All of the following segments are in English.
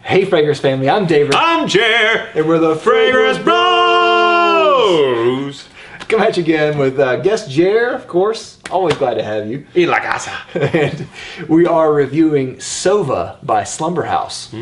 Hey Fragrance family, I'm David. I'm Jer. And we're the Fragrance Bros. Come at you again with guest Jer, of course. Always glad to have you. Y la casa. And we are reviewing Sova by Slumberhouse.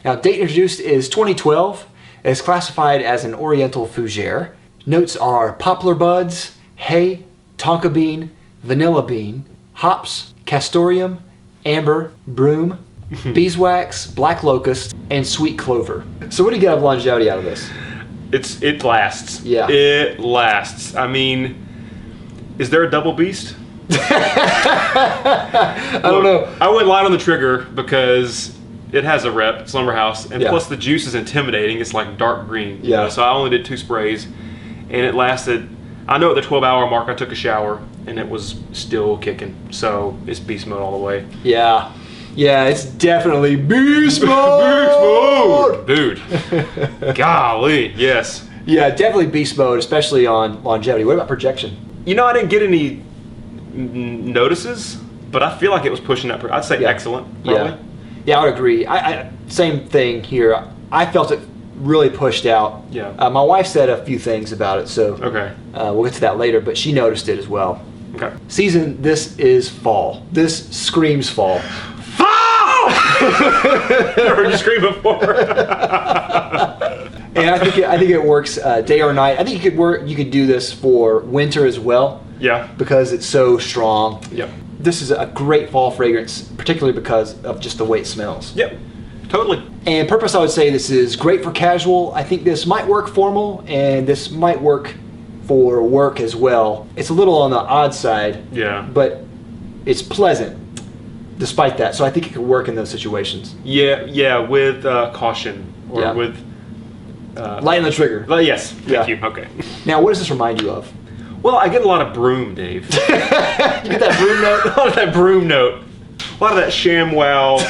Now, date introduced is 2012. It's classified as an Oriental fougere. Notes are poplar buds, hay, tonka bean, vanilla bean, hops, castoreum, amber, broom, beeswax, black locust, and sweet clover. So what do you get of longevity out of this? It lasts. Yeah. It lasts. I mean, is there a double beast? I don't know. I went light on the trigger because it has a rep, Slumberhouse, and plus the juice is intimidating. It's like dark green. Yeah. So I only did 2 sprays, and it lasted. I know at the 12-hour mark I took a shower, and it was still kicking. So it's beast mode all the way. Yeah. Yeah, it's definitely beast mode! Dude. Golly, yes. Yeah, definitely beast mode, especially on longevity. What about projection? You know, I didn't get any notices, but I feel like it was pushing up. I'd say excellent, probably. Yeah, I would agree. I same thing here. I felt it really pushed out. Yeah. My wife said a few things about it, so Okay. We'll get to that later, but she noticed it as well. Okay. Season, this is fall. This screams fall. I heard you scream before. And I think it works day or night. I think you could do this for winter as well. Yeah. Because it's so strong. Yep. This is a great fall fragrance, particularly because of just the way it smells. Yep. Totally. And purpose, I would say this is great for casual. I think this might work formal, and this might work for work as well. It's a little on the odd side. Yeah. But it's pleasant despite that. So I think it could work in those situations. Yeah, with caution or with light on the trigger. Yes. Thank you. Okay. Now, what does this remind you of? Well, I get a lot of broom, Dave. You get that broom note? A lot of that broom note. A lot of that ShamWow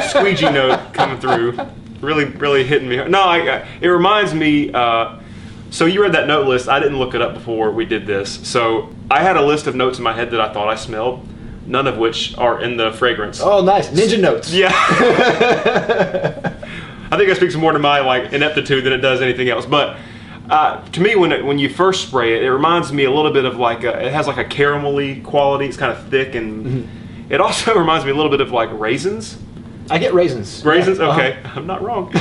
squeegee note coming through. Really hitting me. No, it reminds me. So you read that note list. I didn't look it up before we did this. So I had a list of notes in my head that I thought I smelled, none of which are in the fragrance. Oh, nice. Ninja notes. Yeah. I think that speaks more to my ineptitude than it does anything else. But to me, when you first spray it, it reminds me a little bit of it has like a caramelly quality. It's kind of thick, and it also reminds me a little bit of like raisins. I get raisins. Raisins? Yeah. Okay. I'm not wrong.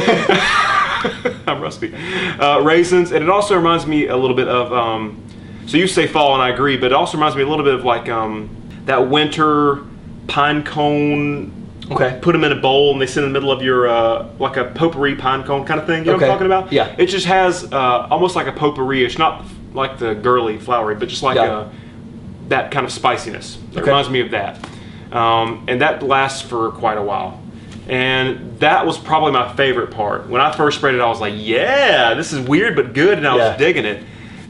I'm rusty. Raisins, and it also reminds me a little bit of, so you say fall, and I agree, but it also reminds me a little bit of like that winter pine cone. Okay. Put them in a bowl and they sit in the middle of your, like a potpourri pine cone kind of thing. You know what I'm talking about? Yeah. It just has almost like a potpourri. It's not like the girly flowery, but just like that kind of spiciness. It reminds me of that. And that lasts for quite a while. And that was probably my favorite part. When I first sprayed it, I was like, yeah, this is weird but good, and I was digging it.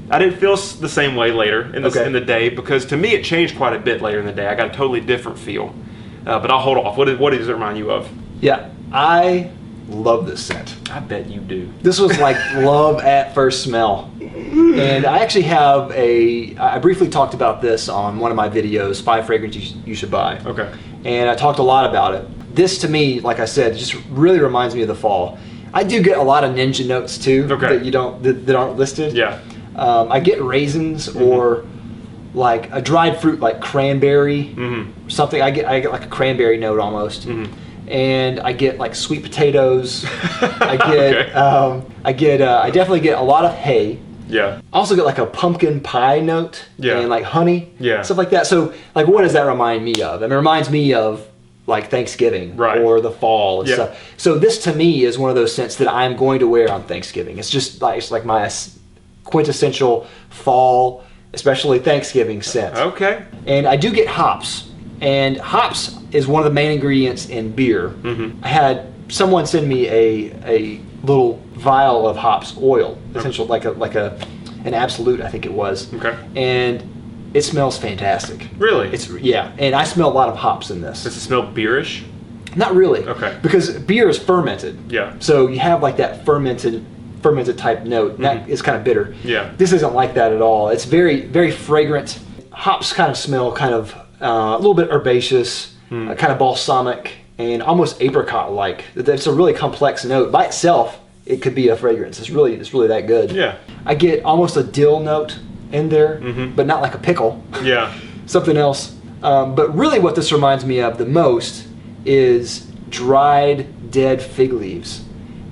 I didn't feel the same way later in the day, because to me it changed quite a bit later in the day. I got a totally different feel. But I'll hold off. What does it remind you of? Yeah, I love this scent. I bet you do. This was like love at first smell. And I actually have I briefly talked about this on one of my videos, 5 fragrances you should buy. Okay. And I talked a lot about it. This to me, like I said, just really reminds me of the fall. I do get a lot of ninja notes too that that aren't listed. Yeah. I get raisins or like a dried fruit like cranberry, something. I get like a cranberry note almost, and I get like sweet potatoes. I definitely get a lot of hay. Yeah. I also get like a pumpkin pie note and like honey, stuff like that. So like, what does that remind me of? I mean, it reminds me of like Thanksgiving or the fall and stuff. So this to me is one of those scents that I'm going to wear on Thanksgiving. It's just like my quintessential fall, especially Thanksgiving scent. Okay. And I do get hops, and hops is one of the main ingredients in beer. I had someone send me a little vial of hops oil, essential like an Absolute, I think it was. Okay. And it smells fantastic. Really? And I smell a lot of hops in this. Does it smell beerish? Not really. Okay. Because beer is fermented. Yeah. So you have like that fermented type note. That is kind of bitter. Yeah. This isn't like that at all. It's very, very fragrant. Hops kind of smell a little bit herbaceous, kind of balsamic. and almost apricot-like. It's a really complex note. By itself, it could be a fragrance. It's really that good. Yeah. I get almost a dill note in there, but not like a pickle. Yeah. Something else. But really what this reminds me of the most is dried dead fig leaves.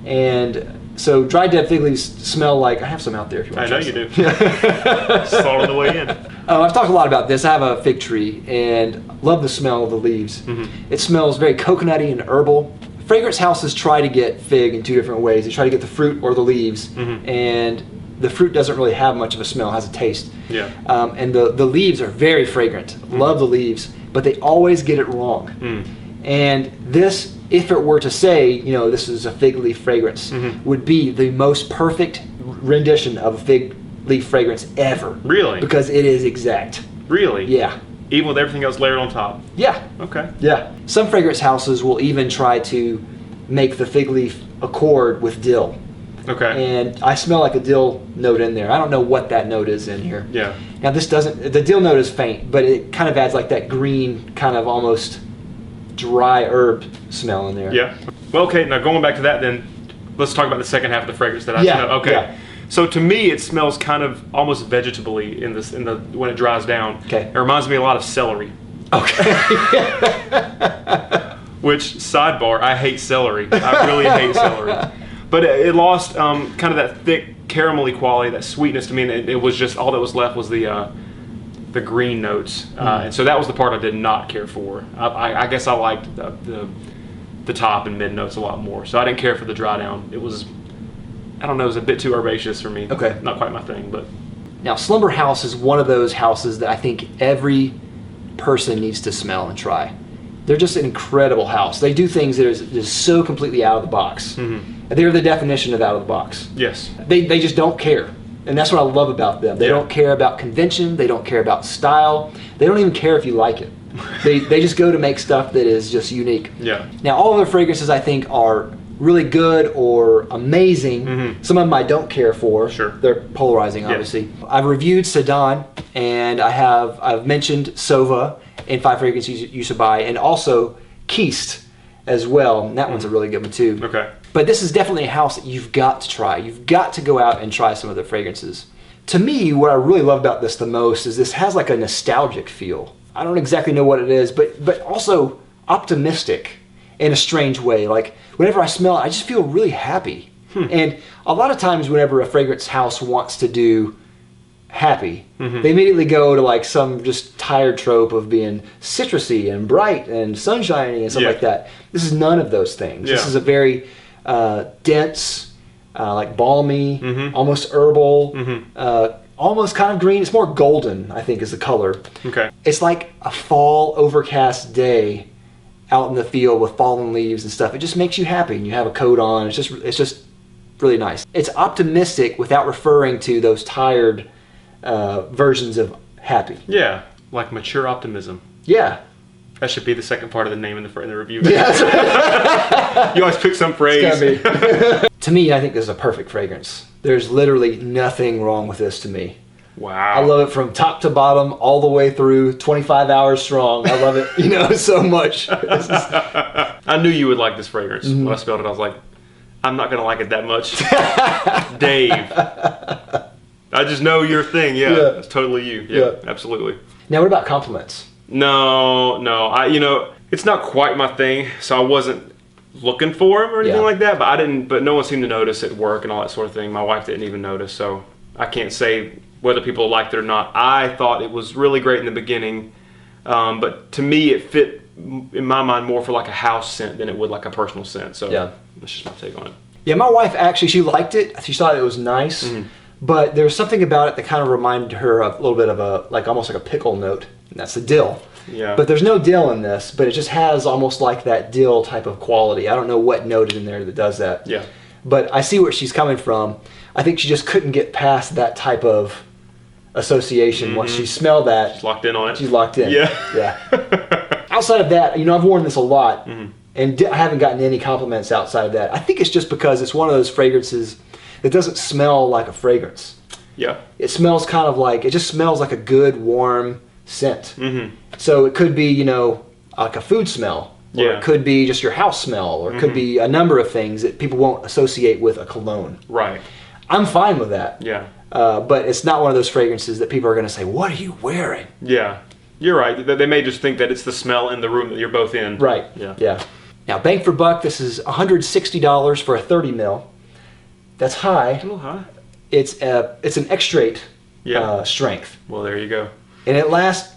And so dried dead fig leaves smell like, I have some out there if you want to try. I know you do. Saw on the way in. I've talked a lot about this. I have a fig tree and love the smell of the leaves. It smells very coconutty and herbal. Fragrance houses try to get fig in two different ways. They try to get the fruit or the leaves, and the fruit doesn't really have much of a smell, it has a taste. Yeah. And the leaves are very fragrant. Love the leaves, but they always get it wrong. And this, if it were to say, you know, this is a fig leaf fragrance, would be the most perfect rendition of a fig leaf fragrance ever. Really? Because it is exact. Really? Yeah. Even with everything else layered on top? Yeah. Okay. Yeah. Some fragrance houses will even try to make the fig leaf accord with dill. Okay. And I smell like a dill note in there. I don't know what that note is in here. Yeah. Now this doesn't, the dill note is faint, but it kind of adds like that green, kind of almost dry herb smell in there. Yeah. Well, okay, now going back to that then, let's talk about the second half of the fragrance that I smell. Okay. Yeah. So to me, it smells kind of almost vegetably when it dries down. Okay. It reminds me a lot of celery. Okay. Which, sidebar, I hate celery. I really hate celery. But it lost kind of that thick caramelly quality, that sweetness to me, and it was just, all that was left was the green notes. And so that was the part I did not care for. I guess I liked the top and mid notes a lot more. So I didn't care for the dry down. It was, I don't know, it was a bit too herbaceous for me. Okay. Not quite my thing, but. Now, Slumberhouse is one of those houses that I think every person needs to smell and try. They're just an incredible house. They do things that are just so completely out of the box. They're the definition of out of the box. Yes. They just don't care. And that's what I love about them. They don't care about convention. They don't care about style. They don't even care if you like it. They just go to make stuff that is just unique. Yeah. Now, all of their fragrances, I think, are really good or amazing. Some of them I don't care for. Sure. They're polarizing, obviously. I've reviewed Sedan, and I've mentioned Sova in 5 fragrances you should buy, and also Keist as well. And that one's a really good one too. Okay. But this is definitely a house that you've got to try. You've got to go out and try some of their fragrances. To me, what I really love about this the most is this has like a nostalgic feel. I don't exactly know what it is, but also optimistic in a strange way. Like whenever I smell it, I just feel really happy. And a lot of times whenever a fragrance house wants to do happy, they immediately go to like some just tired trope of being citrusy and bright and sunshiny and stuff like that. This is none of those things. This is a very dense, like balmy, almost herbal, almost kind of green. It's more golden, I think, is the color. Okay. It's like a fall overcast day out in the field with fallen leaves and stuff. It just makes you happy, and you have a coat on. It's just really nice. It's optimistic without referring to those tired versions of happy. Yeah, like mature optimism. Yeah. That should be the second part of the name in the review. Yeah. You always pick some phrase. To me, I think this is a perfect fragrance. There's literally nothing wrong with this to me. Wow. I love it from top to bottom, all the way through, 25 hours strong. I love it, so much. I knew you would like this fragrance. When I smelled it, I was like, I'm not going to like it that much. Dave. I just know your thing. Yeah. It's totally you. Yeah, absolutely. Now, what about compliments? No. It's not quite my thing, so I wasn't looking for them or anything like that, but no one seemed to notice at work and all that sort of thing. My wife didn't even notice, so I can't say whether people liked it or not. I thought it was really great in the beginning, but to me it fit in my mind more for like a house scent than it would like a personal scent. So that's just my take on it. Yeah, my wife actually, she liked it. She thought it was nice, but there was something about it that kind of reminded her of a little bit of almost like a pickle note, and that's the dill. Yeah. But there's no dill in this, but it just has almost like that dill type of quality. I don't know what note is in there that does that. Yeah. But I see where she's coming from. I think she just couldn't get past that type of association. Once she smelled that, she's locked in on it. She's locked in. Yeah. Outside of that, I've worn this a lot, and I haven't gotten any compliments outside of that. I think it's just because it's one of those fragrances that doesn't smell like a fragrance. Yeah. It smells kind of like, it just smells like a good, warm scent. So it could be, like a food smell. Or Yeah. it could be just your house smell, or it could be a number of things that people won't associate with a cologne. Right. I'm fine with that. Yeah. But it's not one of those fragrances that people are going to say, "What are you wearing?" Yeah. You're right. They may just think that it's the smell in the room that you're both in. Right. Yeah. Yeah. Now, bang for buck, this is $160 for a 30 mil. That's high. A little high. It's an extrait Yeah. strength, Well, there you go. and it lasts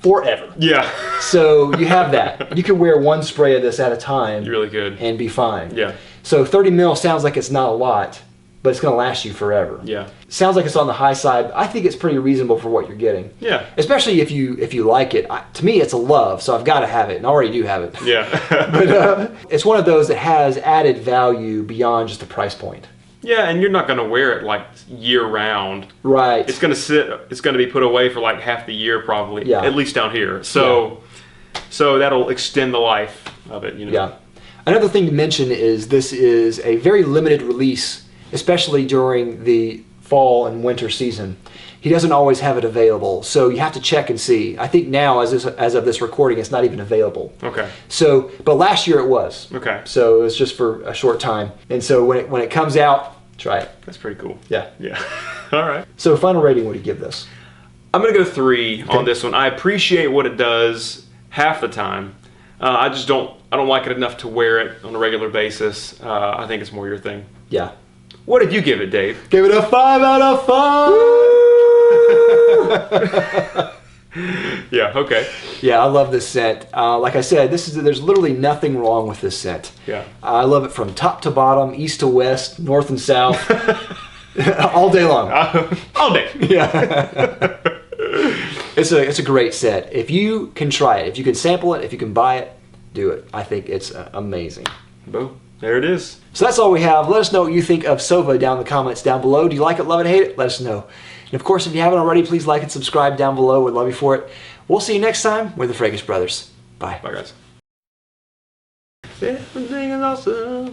forever. Yeah. So you have that. You can wear one spray of this at a time. You're really good. And be fine. Yeah. So 30 mil sounds like it's not a lot, but it's going to last you forever. Yeah. Sounds like it's on the high side. I think it's pretty reasonable for what you're getting. Yeah. Especially if you like it. To me, it's a love, so I've got to have it, and I already do have it. Yeah. But it's one of those that has added value beyond just the price point. Yeah, and you're not going to wear it like year round. Right. It's going to sit. It's going to be put away for like half the year, probably. Yeah. At least down here. So that'll extend the life of it. You know. Yeah. Another thing to mention is this is a very limited release, especially during the fall and winter season. He doesn't always have it available, so you have to check and see. I think now, as of this recording, it's not even available. Okay. So, but last year it was. Okay. So it was just for a short time, and so when it comes out, try it. That's pretty cool. Yeah. Yeah. All right. So, final rating, what do you give this? I'm gonna go 3 on this one. I appreciate what it does half the time. I just don't like it enough to wear it on a regular basis. I think it's more your thing. Yeah. What did you give it, Dave? Give it a 5 out of 5. Yeah. Okay. Yeah, I love this scent. Like I said, there's literally nothing wrong with this scent. Yeah. I love it from top to bottom, east to west, north and south, all day long. All day. Yeah. It's a great set. If you can try it, if you can sample it, if you can buy it, do it. I think it's amazing. Boom. There it is. So that's all we have. Let us know what you think of Sova down in the comments down below. Do you like it, love it, hate it? Let us know. And of course, if you haven't already, please like and subscribe down below. We'd love you for it. We'll see you next time with the Fragrance Brothers. Bye. Bye, guys. Everything is awesome.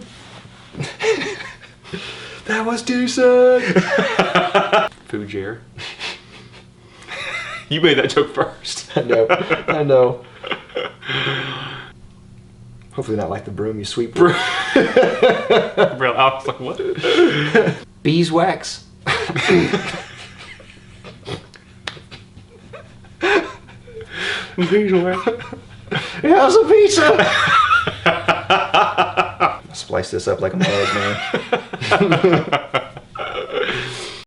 That was decent. Fougere. You made that joke first. I know. Hopefully not like the broom you sweep with. Bro, I was like, what? Beeswax. Beeswax. How's a pizza? Splice this up like a mug, man.